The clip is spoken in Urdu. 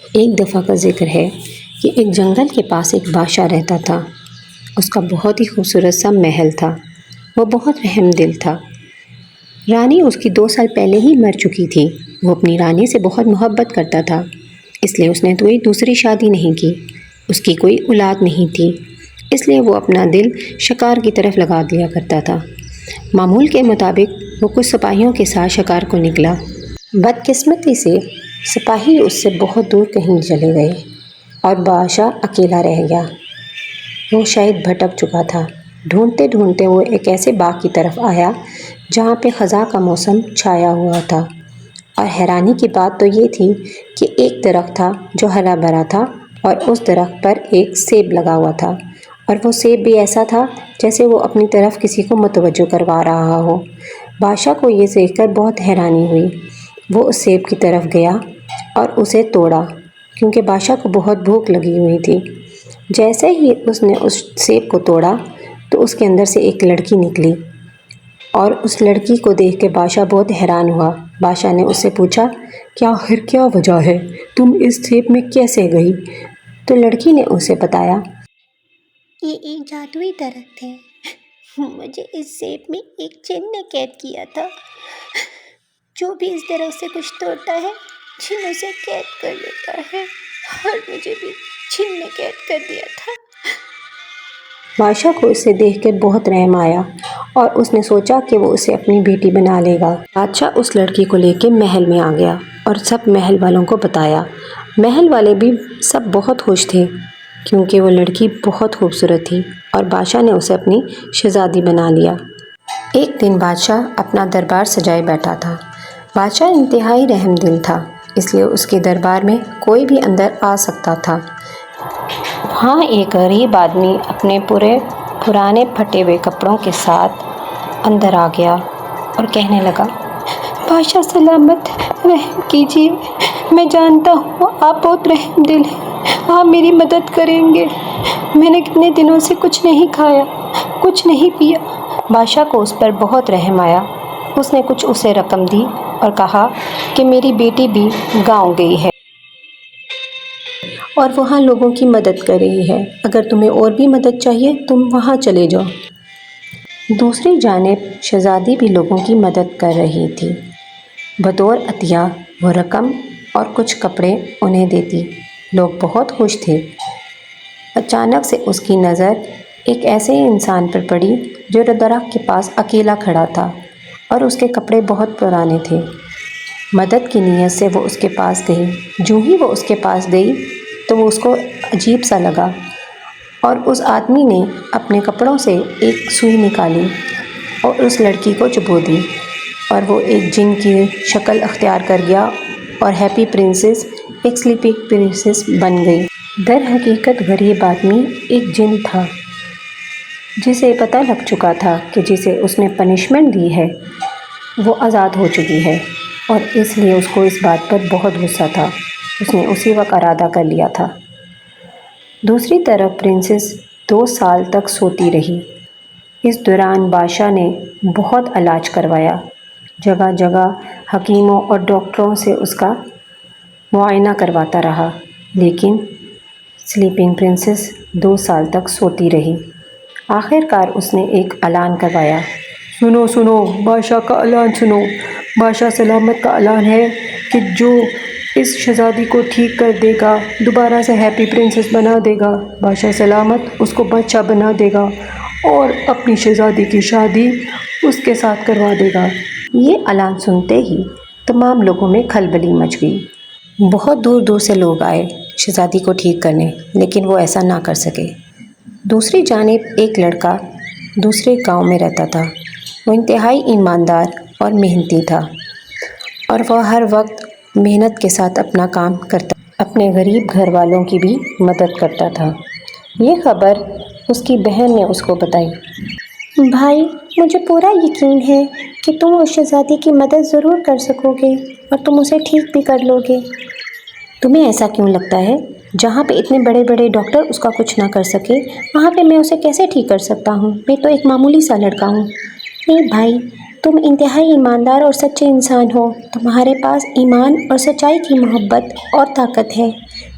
ایک دفعہ کا ذکر ہے کہ ایک جنگل کے پاس ایک بادشاہ رہتا تھا۔ اس کا بہت ہی خوبصورت سا محل تھا۔ وہ بہت رحم دل تھا۔ رانی اس کی 2 سال پہلے ہی مر چکی تھی۔ وہ اپنی رانی سے بہت محبت کرتا تھا، اس لیے اس نے کوئی دوسری شادی نہیں کی۔ اس کی کوئی اولاد نہیں تھی، اس لیے وہ اپنا دل شکار کی طرف لگا دیا کرتا تھا۔ معمول کے مطابق وہ کچھ سپاہیوں کے ساتھ شکار کو نکلا۔ بدقسمتی سے سپاہی اس سے بہت دور کہیں چلے گئے اور بادشاہ اکیلا رہ گیا۔ وہ شاید بھٹک چکا تھا۔ ڈھونڈتے ڈھونڈتے وہ ایک ایسے باغ کی طرف آیا جہاں پہ خزاں کا موسم چھایا ہوا تھا، اور حیرانی کی بات تو یہ تھی کہ ایک درخت تھا جو ہرا بھرا تھا، اور اس درخت پر ایک سیب لگا ہوا تھا، اور وہ سیب بھی ایسا تھا جیسے وہ اپنی طرف کسی کو متوجہ کروا رہا ہو۔ بادشاہ کو یہ دیکھ کر بہت حیرانی ہوئی۔ وہ اس سیب کی طرف گیا اور اسے توڑا، کیونکہ بادشاہ کو بہت بھوک لگی ہوئی تھی۔ جیسے ہی اس نے اس سیب کو توڑا تو اس کے اندر سے ایک لڑکی نکلی، اور اس لڑکی کو دیکھ کے بادشاہ بہت حیران ہوا۔ بادشاہ نے اس سے پوچھا کہ آخر کیا وجہ ہے، تم اس سیب میں کیسے گئی؟ تو لڑکی نے اسے بتایا، یہ ایک جادوئی درخت ہے، مجھے اس سیب میں ایک جن نے قید کیا تھا۔ جو بھی اس درخت سے کچھ توڑتا ہے جن اسے قید کر لیتا ہے، اور مجھے بھی جن نے قید کر دیا تھا۔ بادشاہ کو اسے دیکھ کے بہت رحم آیا، اور اس نے سوچا کہ وہ اسے اپنی بیٹی بنا لے گا۔ بادشاہ اس لڑکی کو لے کے محل میں آ گیا اور سب محل والوں کو بتایا۔ محل والے بھی سب بہت خوش تھے، کیونکہ وہ لڑکی بہت خوبصورت تھی، اور بادشاہ نے اسے اپنی شہزادی بنا لیا۔ ایک دن بادشاہ اپنا دربار سجائے بیٹھا تھا۔ بادشاہ انتہائی رحم دل تھا، اس لیے اس کے دربار میں کوئی بھی اندر آ سکتا تھا۔ وہاں ایک غریب آدمی اپنے پرانے پھٹے ہوئے کپڑوں کے ساتھ اندر آ گیا اور کہنے لگا، بادشاہ سلامت، رحم کیجیے، میں جانتا ہوں آپ بہت رحم دل ہیں، آپ میری مدد کریں گے۔ میں نے کتنے دنوں سے کچھ نہیں کھایا، کچھ نہیں پیا۔ بادشاہ کو اس پر بہت رحم آیا۔ اس نے کچھ اسے رقم دی اور کہا کہ میری بیٹی بھی گاؤں گئی ہے اور وہاں لوگوں کی مدد کر رہی ہے، اگر تمہیں اور بھی مدد چاہیے تم وہاں چلے جاؤ۔ دوسری جانب شہزادی بھی لوگوں کی مدد کر رہی تھی۔ بطور عطیہ وہ رقم اور کچھ کپڑے انہیں دیتی۔ لوگ بہت خوش تھے۔ اچانک سے اس کی نظر ایک ایسے انسان پر پڑی جو درخت کے پاس اکیلا کھڑا تھا، اور اس کے کپڑے بہت پرانے تھے۔ مدد کی نیت سے وہ اس کے پاس گئی۔ جو ہی وہ اس کے پاس گئی تو وہ اس کو عجیب سا لگا، اور اس آدمی نے اپنے کپڑوں سے ایک سوئی نکالی اور اس لڑکی کو چبو دی، اور وہ ایک جن کی شکل اختیار کر گیا، اور ہیپی پرنسس ایک سلیپنگ پرنسس بن گئی۔ در حقیقت غریب آدمی ایک جن تھا، جسے پتہ لگ چکا تھا کہ جسے اس نے پنشمنٹ دی ہے وہ آزاد ہو چکی ہے، اور اس لیے اس کو اس بات پر بہت غصہ تھا۔ اس نے اسی وقت ارادہ کر لیا تھا۔ دوسری طرف پرنسس 2 سال تک سوتی رہی۔ اس دوران بادشاہ نے بہت علاج کروایا، جگہ جگہ حکیموں اور ڈاکٹروں سے اس کا معائنہ کرواتا رہا، لیکن سلیپنگ پرنسس 2 سال تک سوتی رہی۔ آخر کار اس نے ایک اعلان کروایا، سنو سنو، بادشاہ کا اعلان سنو۔ بادشاہ سلامت کا اعلان ہے کہ جو اس شہزادی کو ٹھیک کر دے گا، دوبارہ سے ہیپی پرنسس بنا دے گا، بادشاہ سلامت اس کو بادشاہ بنا دے گا اور اپنی شہزادی کی شادی اس کے ساتھ کروا دے گا۔ یہ اعلان سنتے ہی تمام لوگوں میں کھلبلی مچ گئی۔ بہت دور دور سے لوگ آئے شہزادی کو ٹھیک کرنے، لیکن وہ ایسا نہ کر سکے۔ دوسری جانب ایک لڑکا دوسرے گاؤں میں رہتا تھا۔ وہ انتہائی ایماندار اور محنتی تھا، اور وہ ہر وقت محنت کے ساتھ اپنا کام کرتا، اپنے غریب گھر والوں کی بھی مدد کرتا تھا۔ یہ خبر اس کی بہن نے اس کو بتائی۔ بھائی، مجھے پورا یقین ہے کہ تم اس شہزادی کی مدد ضرور کر سکو گے، اور تم اسے ٹھیک بھی کر لو گے۔ تمہیں ایسا کیوں لگتا ہے؟ جہاں پہ اتنے بڑے بڑے ڈاکٹر اس کا کچھ نہ کر سکے، وہاں پہ میں اسے کیسے ٹھیک کر سکتا ہوں؟ میں تو ایک معمولی سا لڑکا ہوں۔ نہیں بھائی، تم انتہائی ایماندار اور سچے انسان ہو۔ تمہارے پاس ایمان اور سچائی کی محبت اور طاقت ہے۔